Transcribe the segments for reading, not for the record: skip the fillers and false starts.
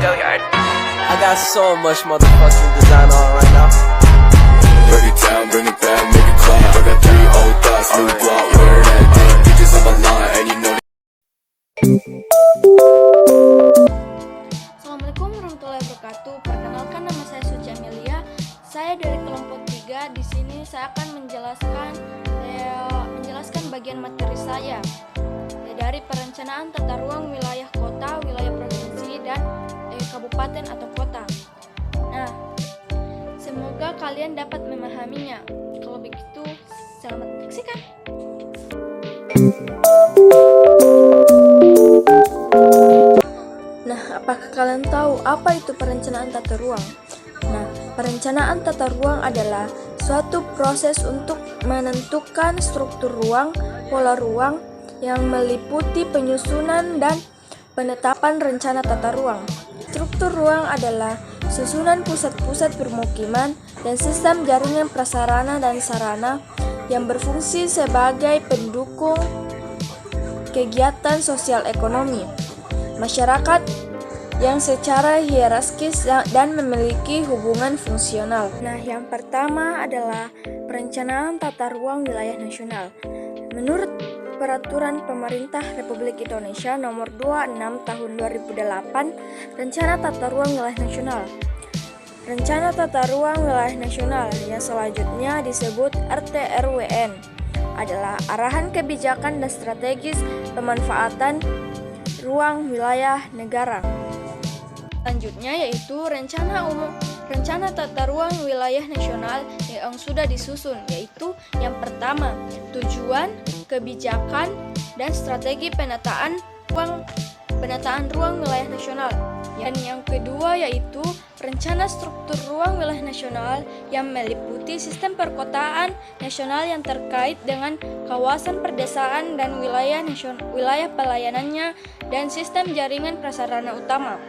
Go yard. I got so much motherfucking design on right now. Break it down, bring it back, make it clap. I got 3 old thoughts, new guap, wear that thing. Bitches on my line, and you know Assalamualaikum warahmatullahi wabarakatuh. Perkenalkan, nama saya Suci Amelia. Saya dari kelompok 3. Di sini saya akan menjelaskan bagian materi saya dari perencanaan tata ruang wilayah kota, wilayah provinsi, dan kabupaten atau kota. Nah, semoga kalian dapat memahaminya. Kalau begitu, selamat menyaksikan. Nah, apakah kalian tahu apa itu perencanaan tata ruang? Nah, perencanaan tata ruang adalah suatu proses untuk menentukan struktur ruang, pola ruang yang meliputi penyusunan dan penetapan rencana tata ruang. Struktur ruang adalah susunan pusat-pusat permukiman dan sistem jaringan prasarana dan sarana yang berfungsi sebagai pendukung kegiatan sosial ekonomi masyarakat yang secara hierarkis dan memiliki hubungan fungsional. Nah, yang pertama adalah perencanaan tata ruang wilayah nasional. Menurut Peraturan Pemerintah Republik Indonesia Nomor 26 Tahun 2008, Rencana Tata Ruang Wilayah Nasional. Rencana Tata Ruang Wilayah Nasional yang selanjutnya disebut RTRWN adalah arahan kebijakan dan strategis pemanfaatan ruang wilayah negara. Selanjutnya yaitu rencana tata ruang wilayah nasional yang sudah disusun, yaitu yang pertama tujuan, kebijakan, dan strategi penataan ruang wilayah nasional. Dan yang kedua yaitu rencana struktur ruang wilayah nasional yang meliputi sistem perkotaan nasional yang terkait dengan kawasan perdesaan dan wilayah pelayanannya, dan sistem jaringan prasarana utama.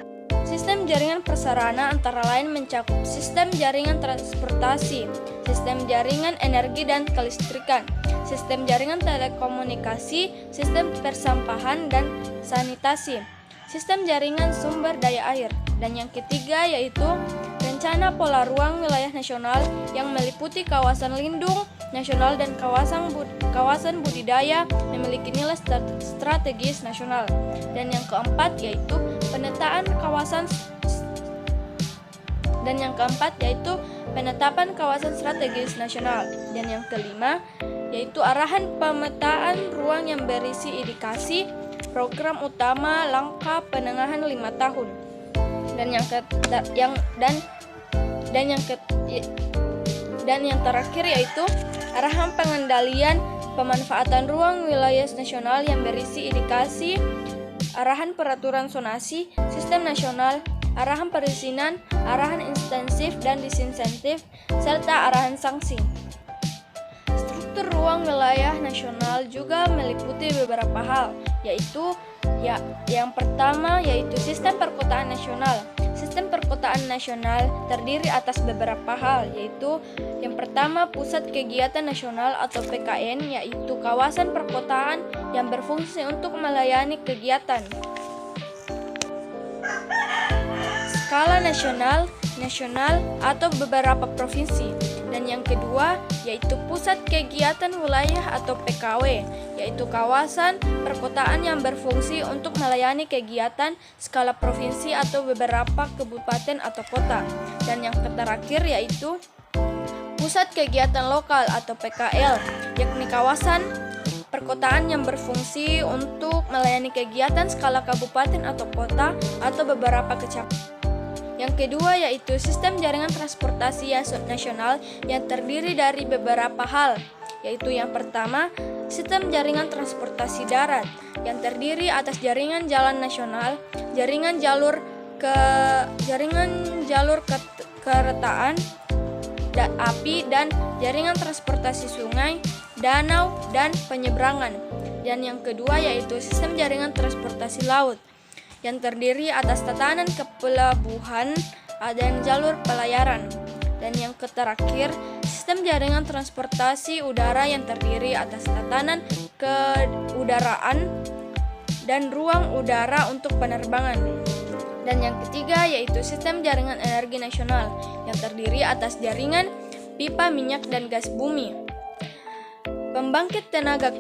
Sistem jaringan prasarana antara lain mencakup sistem jaringan transportasi, sistem jaringan energi dan kelistrikan, sistem jaringan telekomunikasi, sistem persampahan dan sanitasi, sistem jaringan sumber daya air. Dan yang ketiga yaitu rencana pola ruang wilayah nasional yang meliputi kawasan lindung nasional dan kawasan budidaya memiliki nilai strategis nasional. Dan yang keempat yaitu penetapan kawasan strategis nasional. Dan yang kelima yaitu arahan pemetaan ruang yang berisi indikasi program utama langkah penengahan 5 tahun. Dan yang terakhir yaitu arahan pengendalian pemanfaatan ruang wilayah nasional yang berisi indikasi arahan peraturan zonasi, sistem nasional, arahan perizinan, arahan intensif dan disinsentif, serta arahan sanksi. Struktur ruang wilayah nasional juga meliputi beberapa hal, yaitu yang pertama yaitu sistem perkotaan nasional. Sistem perkotaan nasional terdiri atas beberapa hal, yaitu yang pertama pusat kegiatan nasional atau PKN, yaitu kawasan perkotaan yang berfungsi untuk melayani kegiatan skala nasional atau beberapa provinsi. Dan yang kedua yaitu pusat kegiatan wilayah atau PKW, yaitu kawasan perkotaan yang berfungsi untuk melayani kegiatan skala provinsi atau beberapa kabupaten atau kota. Dan yang terakhir yaitu pusat kegiatan lokal atau PKL, yakni kawasan perkotaan yang berfungsi untuk melayani kegiatan skala kabupaten atau kota atau beberapa kecamatan. Yang kedua yaitu sistem jaringan transportasi nasional yang terdiri dari beberapa hal, yaitu yang pertama sistem jaringan transportasi darat yang terdiri atas jaringan jalan nasional, jaringan jalur keretaan, api, dan jaringan transportasi sungai, danau, dan penyeberangan. Dan yang kedua yaitu sistem jaringan transportasi laut yang terdiri atas tatanan kepelabuhan dan jalur pelayaran. Dan yang terakhir, sistem jaringan transportasi udara yang terdiri atas tatanan keudaraan dan ruang udara untuk penerbangan. Dan yang ketiga yaitu sistem jaringan energi nasional yang terdiri atas jaringan pipa minyak dan gas bumi, pembangkit tenaga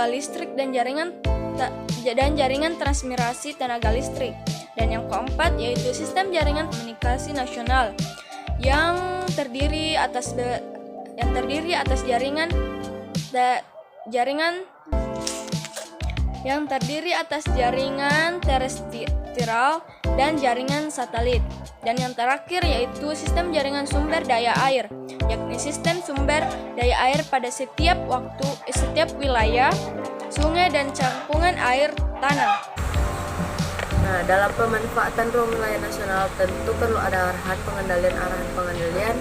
listrik dan jaringan transmigrasi tenaga listrik. Dan yang keempat yaitu sistem jaringan komunikasi nasional yang terdiri atas jaringan terestrial dan jaringan satelit. Dan yang terakhir yaitu sistem jaringan sumber daya air, yakni sistem sumber daya air pada setiap wilayah, sungai dan campuran air tanah. Nah, dalam pemanfaatan ruang wilayah nasional tentu perlu ada arahan pengendalian.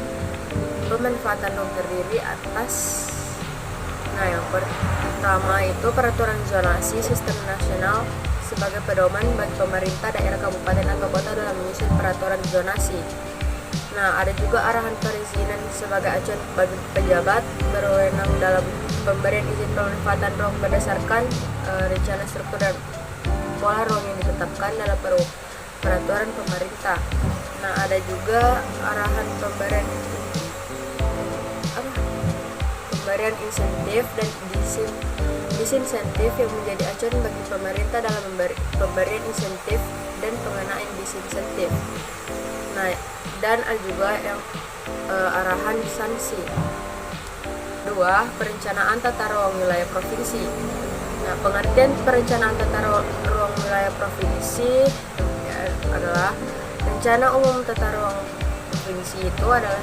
Pemanfaatan ruang terdiri atas yang pertama itu peraturan zonasi sistem nasional sebagai pedoman bagi pemerintah daerah, kabupaten atau kota dalam menyusun peraturan zonasi. Nah, ada juga arahan perizinan sebagai acuan bagi pejabat berwenang dalam pemberian izin pemanfaatan ruang berdasarkan rencana struktur dan pola ruang yang ditetapkan dalam peraturan pemerintah. Nah, ada juga arahan pemberian insentif dan disinsentif yang menjadi acuan bagi pemerintah dalam pemberian insentif dan pengenaan disinsentif. Nah, dan ada juga yang arahan sanksi. 2. Perencanaan tata ruang wilayah provinsi. Nah, pengertian perencanaan tata ruang wilayah provinsi adalah rencana umum tata ruang provinsi itu adalah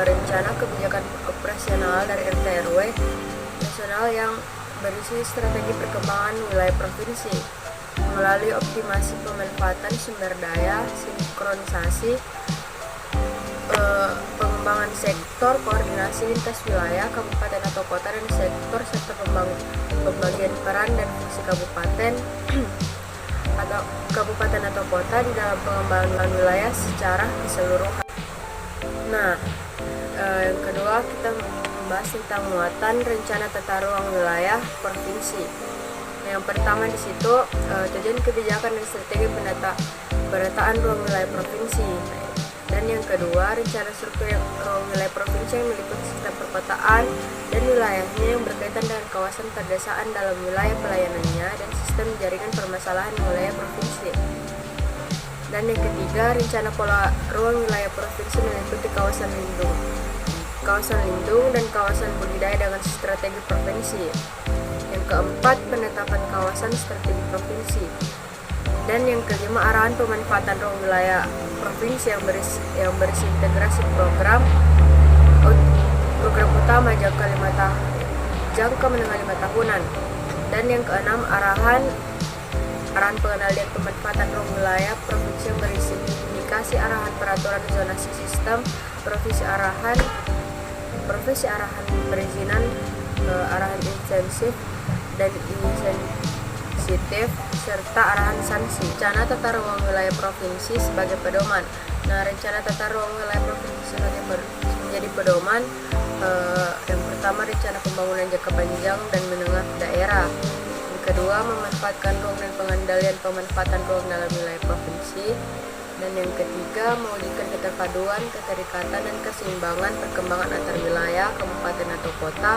rencana kebijakan operasional dari RT/RW nasional yang berisi strategi perkembangan wilayah provinsi melalui optimasi pemanfaatan sumber daya, sinkronisasi pengembangan sektor, koordinasi lintas wilayah, kabupaten atau kota dan sektor serta pembagian peran dan fungsi kabupaten atau kota di dalam pengembangan wilayah secara keseluruhan. Nah, yang kedua kita membahas tentang muatan rencana tata ruang wilayah provinsi. Yang pertama di situ tujuan kebijakan dan strategi penataan ruang wilayah provinsi. Dan yang kedua rencana struktur ruang wilayah provinsi yang meliputi sistem perkotaan dan wilayahnya yang berkaitan dengan kawasan perdesaan dalam wilayah pelayanannya dan sistem jaringan permasalahan wilayah provinsi. Dan yang ketiga, rencana pola ruang wilayah provinsi meliputi kawasan lindung dan kawasan budidaya dengan strategi provinsi. Yang keempat, penetapan kawasan strategi provinsi. Dan yang kelima, arahan pemanfaatan ruang wilayah provinsi yang berisi integrasi program utama jangka menengah 5 tahunan. Dan yang keenam, arahan pengendalian pemanfaatan ruang wilayah provinsi yang berisi indikasi arahan peraturan zonasi sistem provinsi, arahan perizinan, arahan intensif dan insensitif serta arahan sanksi. Rencana tata ruang wilayah provinsi sebagai pedoman. Nah, rencana tata ruang wilayah provinsi menjadi pedoman. Yang pertama, rencana pembangunan jangka panjang dan menengah daerah. Yang kedua, memanfaatkan ruang dan pengendalian pemanfaatan ruang dalam wilayah provinsi. Dan yang ketiga, mewujudkan keterpaduan, keterikatan dan keseimbangan perkembangan antar wilayah, kabupaten atau kota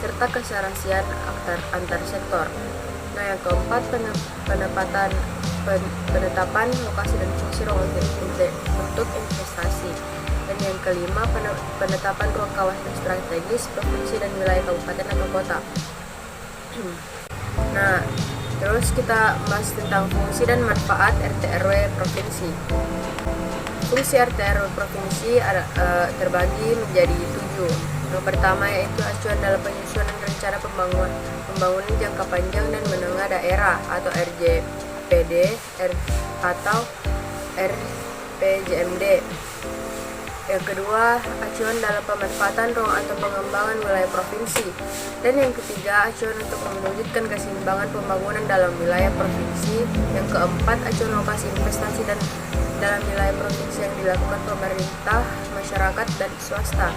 serta keserasian antar sektor. Nah, yang keempat, penetapan lokasi dan fungsi ruang untuk investasi. Dan yang kelima, penetapan ruang kawasan strategis provinsi dan wilayah kabupaten atau kota. Nah, terus kita bahas tentang fungsi dan manfaat RT/RW provinsi. Fungsi RT/RW provinsi terbagi menjadi 7. Yang pertama yaitu acuan dalam penyusunan rencana pembangunan jangka panjang dan menengah daerah atau RJPD atau RPJMD. Yang kedua, acuan dalam pemanfaatan ruang atau pengembangan wilayah provinsi. Dan yang ketiga, acuan untuk mewujudkan keseimbangan pembangunan dalam wilayah provinsi. Yang keempat, acuan lokasi investasi dan dalam wilayah provinsi yang dilakukan pemerintah, masyarakat, dan swasta.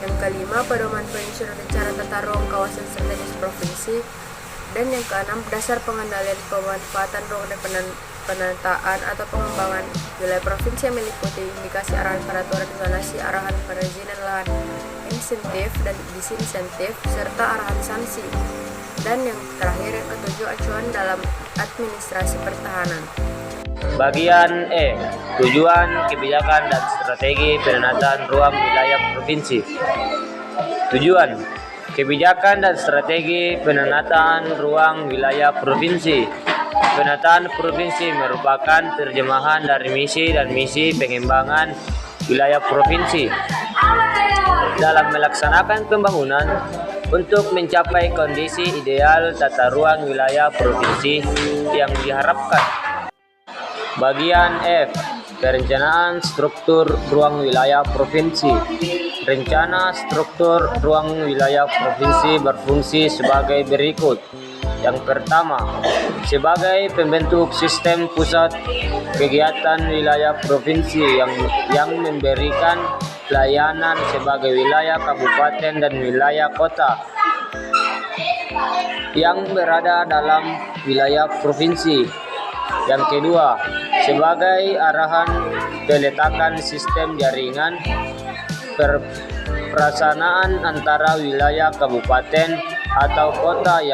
Yang kelima, pedoman penyusunan rencana tata ruang kawasan strategis provinsi. Dan yang keenam, dasar pengendalian pemanfaatan ruang dan penataan atau pengembangan wilayah provinsi yang meliputi indikasi arahan peraturan zonasi, arahan perizinan lahan, insentif dan disinsentif, serta arahan sanksi. Dan yang terakhir, yang ketujuh, acuan dalam administrasi pertahanan. Bagian E. Tujuan, kebijakan, dan strategi penataan ruang wilayah provinsi. Tujuan, kebijakan dan strategi penataan ruang wilayah provinsi. Penataan provinsi merupakan terjemahan dari misi dan misi pengembangan wilayah provinsi dalam melaksanakan pembangunan untuk mencapai kondisi ideal tata ruang wilayah provinsi yang diharapkan. Bagian F. Perencanaan struktur ruang wilayah provinsi. Rencana struktur ruang wilayah provinsi berfungsi sebagai berikut. Yang pertama, sebagai pembentuk sistem pusat kegiatan wilayah provinsi yang memberikan pelayanan sebagai wilayah kabupaten dan wilayah kota yang berada dalam wilayah provinsi. Yang kedua, sebagai arahan peletakan sistem jaringan perasaan antara wilayah kabupaten atau kota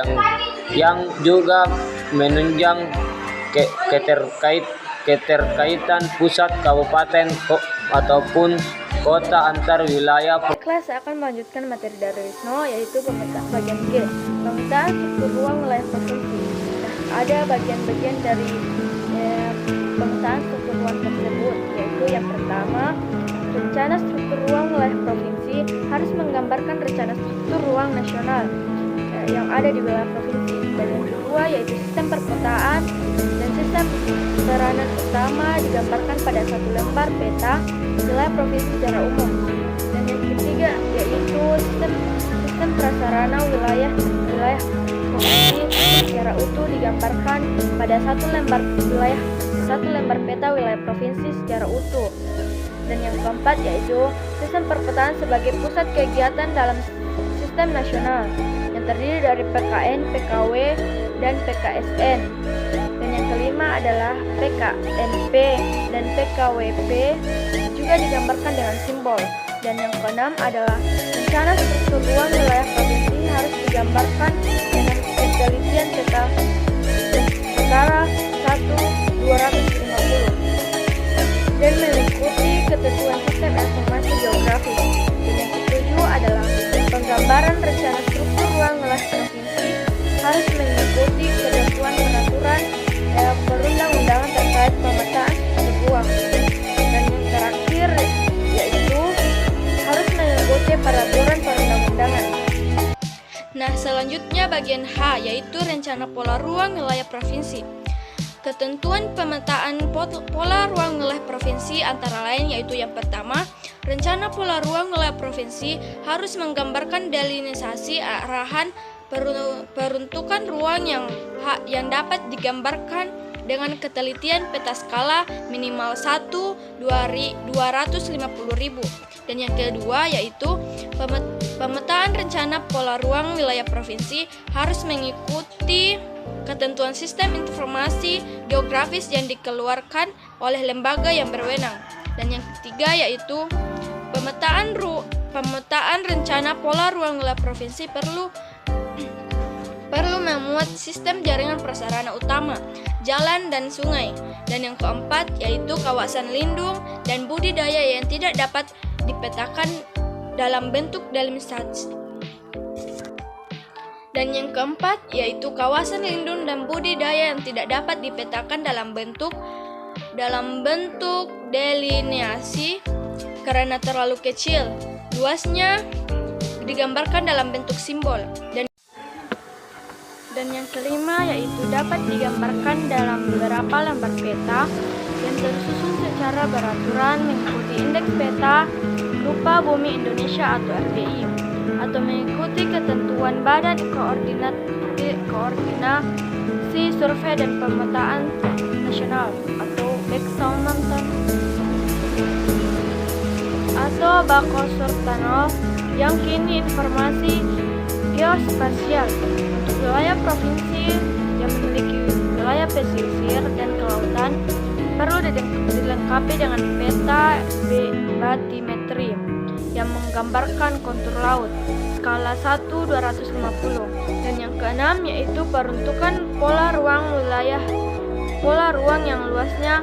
yang juga menunjang keterkaitan pusat kabupaten ataupun kota antar wilayah. Kelas akan melanjutkan materi dari Wisno, yaitu pemetaan bagian G, pemetaan struktur ruang wilayah provinsi. Ada bagian-bagian dari pemetaan struktur ruang tersebut, yaitu yang pertama, rencana struktur ruang wilayah provinsi harus menggambarkan rencana struktur ruang nasional yang ada di wilayah provinsi. Dan yang kedua yaitu sistem perkotaan dan sistem peranan utama digambarkan pada satu lembar peta wilayah provinsi secara umum. Dan yang ketiga yaitu sistem prasarana wilayah provinsi secara utuh digambarkan pada satu lembar peta wilayah provinsi secara utuh. Dan yang keempat yaitu sistem perkotaan sebagai pusat kegiatan dalam sistem nasional yang terdiri dari PKN, PKW, dan PKSN. Dan yang kelima adalah PKNP dan PKWP juga digambarkan dengan simbol. Dan yang keenam adalah rencana struktur ruang wilayah provinsi harus digambarkan dengan ketelitian peta setara 1/250 dan mengikuti ketentuan sistem informasi geografis. Dan yang ketujuh adalah penggambaran rencana struktur ruang wilayah provinsi harus mengikuti ketentuan peraturan dalam perundang-undangan terkait pemetaan struktur ruang. Dan yang terakhir yaitu harus mengikuti peraturan perundang-undangan. Nah, selanjutnya bagian H yaitu rencana pola ruang wilayah provinsi. Ketentuan pemetaan pola ruang wilayah provinsi antara lain yaitu yang pertama, rencana pola ruang wilayah provinsi harus menggambarkan delimitasasi arahan peruntukan ruang yang dapat digambarkan dengan ketelitian peta skala minimal 1/250.000. Dan yang kedua yaitu pemetaan rencana pola ruang wilayah provinsi harus mengikuti ketentuan sistem informasi geografis yang dikeluarkan oleh lembaga yang berwenang. Dan yang ketiga yaitu pemetaan rencana pola ruang wilayah provinsi perlu memuat sistem jaringan prasarana utama, jalan dan sungai. Dan yang keempat yaitu kawasan lindung dan budidaya yang tidak dapat dipetakan dalam bentuk delimitasasi. Dan yang keempat yaitu kawasan lindung dan budidaya yang tidak dapat dipetakan dalam bentuk delineasi karena terlalu kecil. Luasnya digambarkan dalam bentuk simbol. Dan yang kelima yaitu dapat digambarkan dalam beberapa lembar peta yang tersusun secara beraturan mengikuti indeks peta rupa bumi Indonesia atau RBI, atau mengikuti ketentuan Badan Koordinasi Survei dan Pemetaan Nasional atau Backsoundan atau Bakosurtanol yang kini informasi geospasial untuk wilayah provinsi provinsi yang memiliki wilayah pesisir dan kelautan perlu dilengkapi dengan peta batimetri yang menggambarkan kontur laut skala 1/250, dan yang keenam yaitu peruntukan pola ruang yang luasnya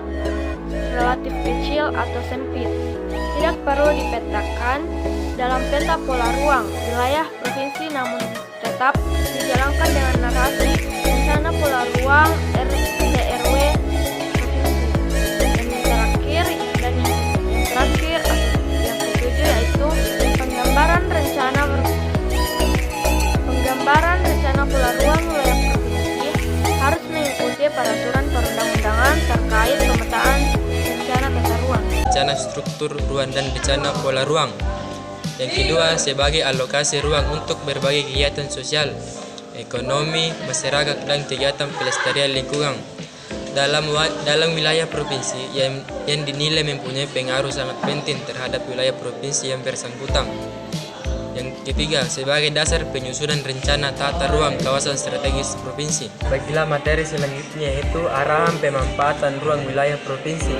relatif kecil atau sempit. Tidak perlu dipetakan dalam peta pola ruang wilayah provinsi, namun tetap dijalankan dengan narasi rencana pola ruang RT/RW provinsi. Dan yang terakhir atau yang ketujuh yaitu penggambaran rencana pola ruang wilayah provinsi harus mengikuti peraturan perundang-undangan terkait pemetaan rencana tata ruang. Rencana struktur ruang dan rencana pola ruang. Yang kedua, sebagai alokasi ruang untuk berbagai kegiatan sosial, ekonomi, masyarakat, dan kegiatan pelestarian lingkungan dalam wilayah provinsi yang dinilai mempunyai pengaruh sangat penting terhadap wilayah provinsi yang bersangkutan. Yang ketiga, sebagai dasar penyusunan rencana tata ruang kawasan strategis provinsi. Baiklah, materi selanjutnya yaitu arahan pemanfaatan ruang wilayah provinsi.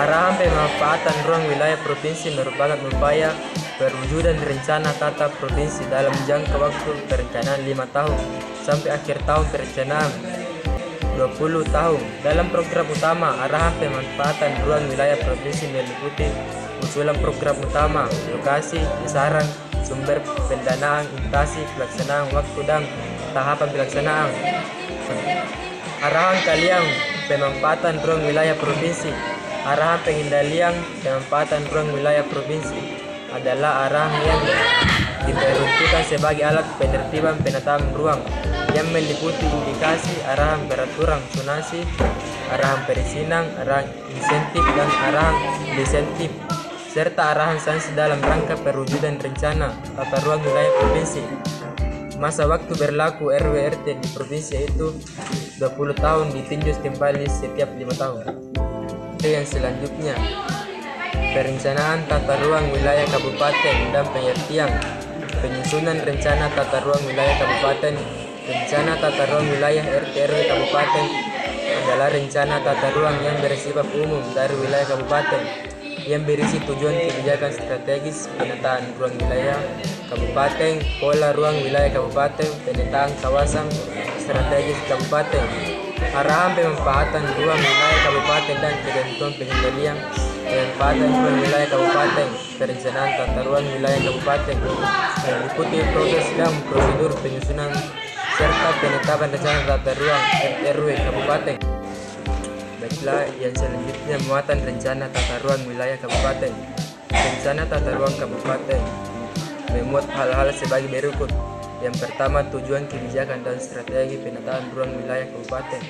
Arahan pemanfaatan ruang wilayah provinsi merupakan upaya perwujudan rencana tata provinsi dalam jangka waktu perencanaan 5 tahun sampai akhir tahun perencanaan 20 tahun. Dalam program utama, arahan pemanfaatan ruang wilayah provinsi meliputi usulan program utama, lokasi, besaran, sumber pendanaan, intasi, pelaksanaan waktu, dan tahapan pelaksanaan. Arahan kalian pemanfaatan ruang wilayah provinsi. Arahan pengendalian pemanfaatan ruang wilayah provinsi adalah arahan yang diperuntukkan sebagai alat penertiban penataan ruang yang meliputi indikasi, arahan peraturan zonasi, arahan perizinan, arahan insentif, dan arahan disentif, serta arahan sanksi dalam rangka perwujudan rencana tata ruang wilayah provinsi. Masa waktu berlaku RW/RT di provinsi itu 20 tahun ditinjau kembali setiap 5 tahun. Yang selanjutnya, perencanaan tata ruang wilayah kabupaten dan pengertian. Penyusunan rencana tata ruang wilayah kabupaten. Rencana tata ruang wilayah RT/RW kabupaten adalah rencana tata ruang yang bersifat umum dari wilayah kabupaten, yang berisi tujuan kebijakan strategis, penataan ruang wilayah kabupaten, pola ruang wilayah kabupaten, penataan kawasan strategis kabupaten, arahan pemanfaatan ruang wilayah kabupaten, dan ketentuan pengendalian pemanfaatan ruang wilayah kabupaten. Perencanaan tata ruang wilayah kabupaten meliputi proses dan prosedur penyusunan serta penetapan rencana tata ruang RT/RW kabupaten. Baiklah, yang selanjutnya muatan rencana tata ruang wilayah kabupaten. Rencana tata ruang kabupaten memuat hal-hal sebagai berikut. Yang pertama, tujuan kebijakan dan strategi penataan ruang wilayah kabupaten.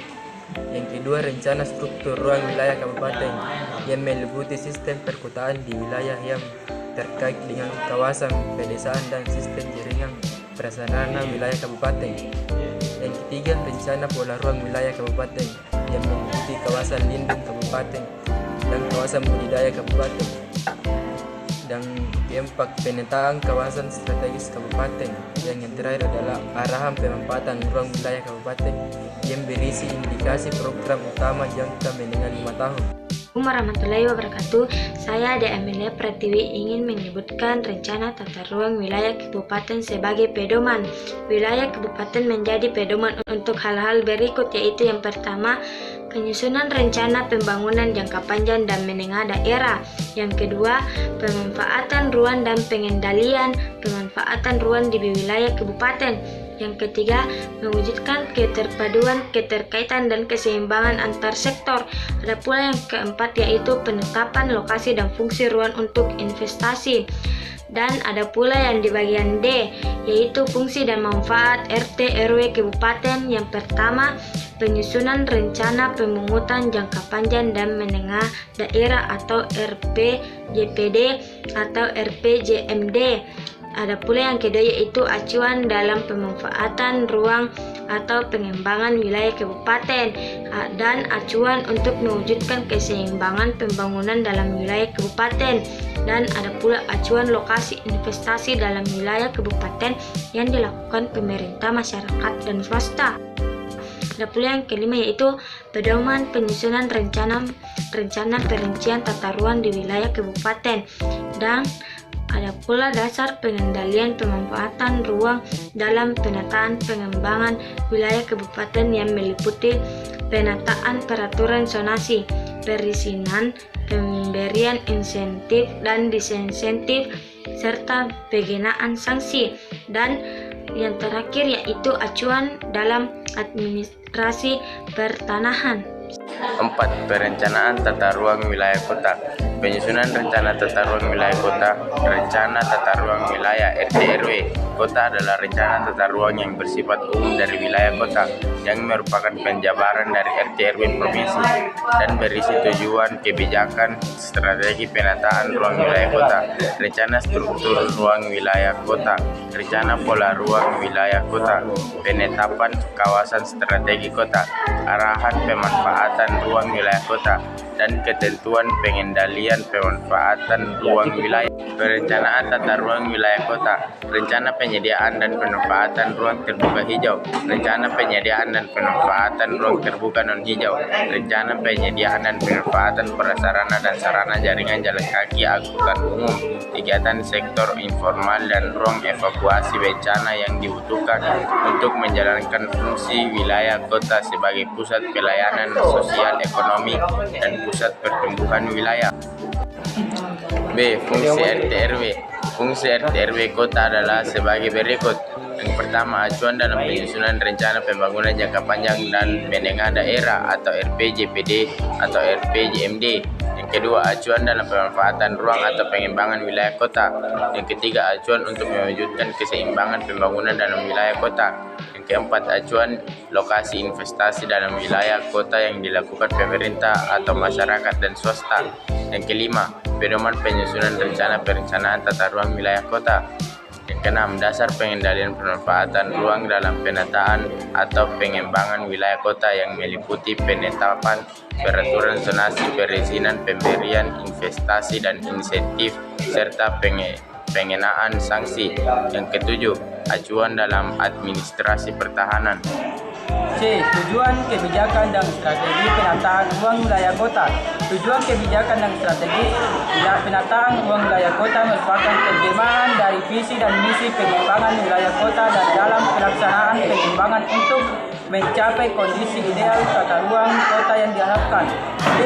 Yang kedua, rencana struktur ruang wilayah kabupaten yang meliputi sistem perkotaan di wilayah yang terkait dengan kawasan pedesaan dan sistem jaringan prasarana wilayah kabupaten. Yang ketiga, rencana pola ruang wilayah kabupaten yang meliputi kawasan lindung kabupaten dan kawasan budidaya kabupaten. Dan keempat, penataan kawasan strategis kabupaten. Yang terakhir adalah arahan pemanfaatan ruang wilayah kabupaten yang berisi indikasi program utama jangka menengah 5 tahun. Assalamualaikum warahmatullahi wabarakatuh. Saya Ade Amelia Pratiwi ingin menyebutkan rencana tata ruang wilayah kabupaten sebagai pedoman. Wilayah kabupaten menjadi pedoman untuk hal-hal berikut, yaitu yang pertama, penyusunan rencana pembangunan jangka panjang dan menengah daerah. Yang kedua, pemanfaatan ruang dan pengendalian pemanfaatan ruang di wilayah kabupaten. Yang ketiga, mewujudkan keterpaduan, keterkaitan, dan keseimbangan antar sektor. Ada pula yang keempat, yaitu penetapan lokasi dan fungsi ruang untuk investasi. Dan ada pula yang di bagian D, yaitu fungsi dan manfaat RT/RW kabupaten. Yang pertama, penyusunan rencana pemungutan jangka panjang dan menengah daerah atau RPJPD atau RPJMD. Ada pula yang kedua, yaitu acuan dalam pemanfaatan ruang atau pengembangan wilayah kabupaten, dan acuan untuk mewujudkan keseimbangan pembangunan dalam wilayah kabupaten. Dan ada pula acuan lokasi investasi dalam wilayah kabupaten yang dilakukan pemerintah, masyarakat, dan swasta. Ada pula yang kelima yaitu pedoman penyusunan rencana perincian tata ruang di wilayah kabupaten, dan ada pula dasar pengendalian pemanfaatan ruang dalam penataan pengembangan wilayah kabupaten yang meliputi penataan peraturan zonasi, perizinan, pemberian insentif dan disinsentif, serta penggunaan sanksi. Dan yang terakhir yaitu acuan dalam administrasi pertanahan. 4. Perencanaan tata ruang wilayah kota. Penyusunan rencana tata ruang wilayah kota. Rencana tata ruang wilayah RT/RW kota adalah rencana tata ruang yang bersifat umum dari wilayah kota, yang merupakan penjabaran dari RT/RW provinsi dan berisi tujuan, kebijakan, strategi penataan ruang wilayah kota, rencana struktur ruang wilayah kota, rencana pola ruang wilayah kota, penetapan kawasan strategi kota, arahan pemanfaatan ruang wilayah kota, dan ketentuan pengendalian pemanfaatan ruang wilayah. Perencanaan tata ruang wilayah kota. Rencana penyediaan dan pemanfaatan ruang terbuka hijau. Rencana penyediaan dan pemanfaatan ruang terbuka non hijau. Rencana penyediaan dan pemanfaatan prasarana dan sarana jaringan jalan kaki angkutan umum, kegiatan sektor informal dan ruang evakuasi bencana yang dibutuhkan untuk menjalankan fungsi wilayah kota sebagai pusat pelayanan sosial ekonomi dan pusat pertumbuhan wilayah. B. Fungsi RT/RW. Fungsi RT/RW kota adalah sebagai berikut. Yang pertama, acuan dalam penyusunan rencana pembangunan jangka panjang dan menengah daerah atau RPJPD atau RPJMD. Yang kedua, acuan dalam pemanfaatan ruang atau pengembangan wilayah kota. Yang ketiga, acuan untuk mewujudkan keseimbangan pembangunan dalam wilayah kota. Yang keempat, acuan lokasi investasi dalam wilayah kota yang dilakukan pemerintah atau masyarakat dan swasta. Yang kelima, pedoman penyusunan rencana perencanaan tata ruang wilayah kota. Yang keenam, dasar pengendalian pemanfaatan ruang dalam penataan atau pengembangan wilayah kota yang meliputi penetapan peraturan zonasi, perizinan, pemberian investasi dan insentif, serta pengenaan sanksi. Yang ketujuh, acuan dalam administrasi pertahanan. C. Tujuan kebijakan dan strategi penataan ruang wilayah kota. Tujuan kebijakan dan strategi penataan ruang wilayah kota merupakan terjemahan dari visi dan misi pengembangan wilayah kota dan dalam pelaksanaan pengembangan untuk mencapai kondisi ideal tata ruang kota yang diharapkan. D.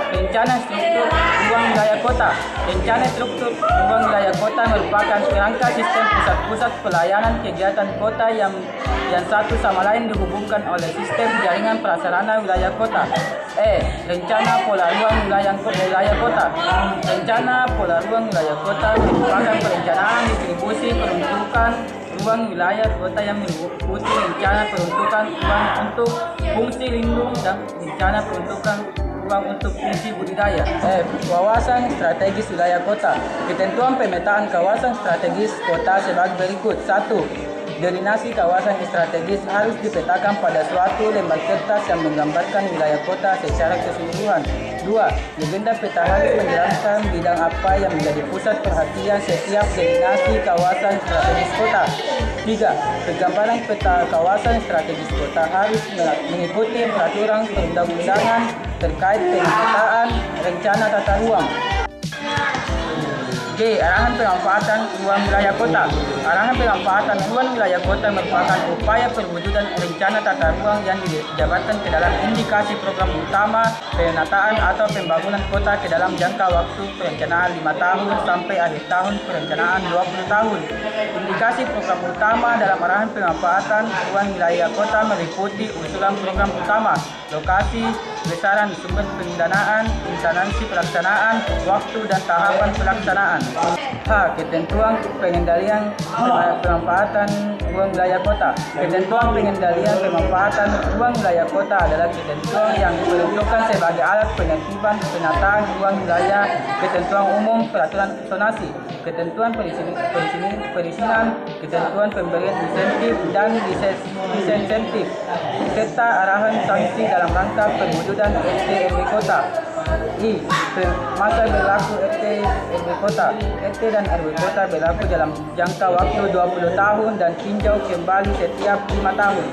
Rencana struktur ruang wilayah kota. Rencana struktur ruang wilayah kota merupakan kerangka sistem pusat-pusat pelayanan kegiatan kota yang satu sama lain dihubungkan oleh sistem jaringan prasarana wilayah kota. E. Rencana pola ruang wilayah kota. Rencana pola ruang wilayah kota merupakan perencanaan distribusi peruntukan ruang wilayah kota yang meliputi rencana peruntukan ruang untuk fungsi lindung dan rencana peruntukan ruang untuk fungsi budidaya. F. Kawasan strategis wilayah kota. Ketentuan pemetaan kawasan strategis kota sebagai berikut. 1. Delineasi kawasan strategis harus dipetakan pada suatu lembar kertas yang menggambarkan wilayah kota secara keseluruhan. 2. Legenda peta harus menjelaskan bidang apa yang menjadi pusat perhatian setiap delineasi kawasan strategis kota. 3. Penggambaran peta kawasan strategis kota harus mengikuti peraturan perundang-undangan terkait pemetaan rencana tata ruang. G. Arahan pemanfaatan ruang wilayah kota. Arahan pemanfaatan ruang wilayah kota merupakan upaya perwujudan rencana tata ruang yang dijabarkan ke dalam indikasi program utama penataan atau pembangunan kota ke dalam jangka waktu perencanaan 5 tahun sampai akhir tahun perencanaan 20 tahun. Indikasi program utama dalam arahan pemanfaatan ruang wilayah kota meliputi usulan program utama, lokasi, besaran sumber pendanaan, instansi pelaksanaan, waktu dan tahapan pelaksanaan. H. Ketentuan pengendalian pemanfaatan ruang wilayah kota. Ketentuan pengendalian pemanfaatan ruang wilayah kota adalah ketentuan yang diperuntukkan sebagai alat penertiban penataan ruang wilayah, ketentuan umum peraturan zonasi, ketentuan perizinan, ketentuan pemberian insentif dan disinsentif, serta arahan sanksi dalam rangka perwujudan RT/RW kota. I. Masa berlaku RT/RW kota. RT dan RW kota berlaku dalam jangka waktu 20 tahun dan tinjau kembali setiap 5 tahun.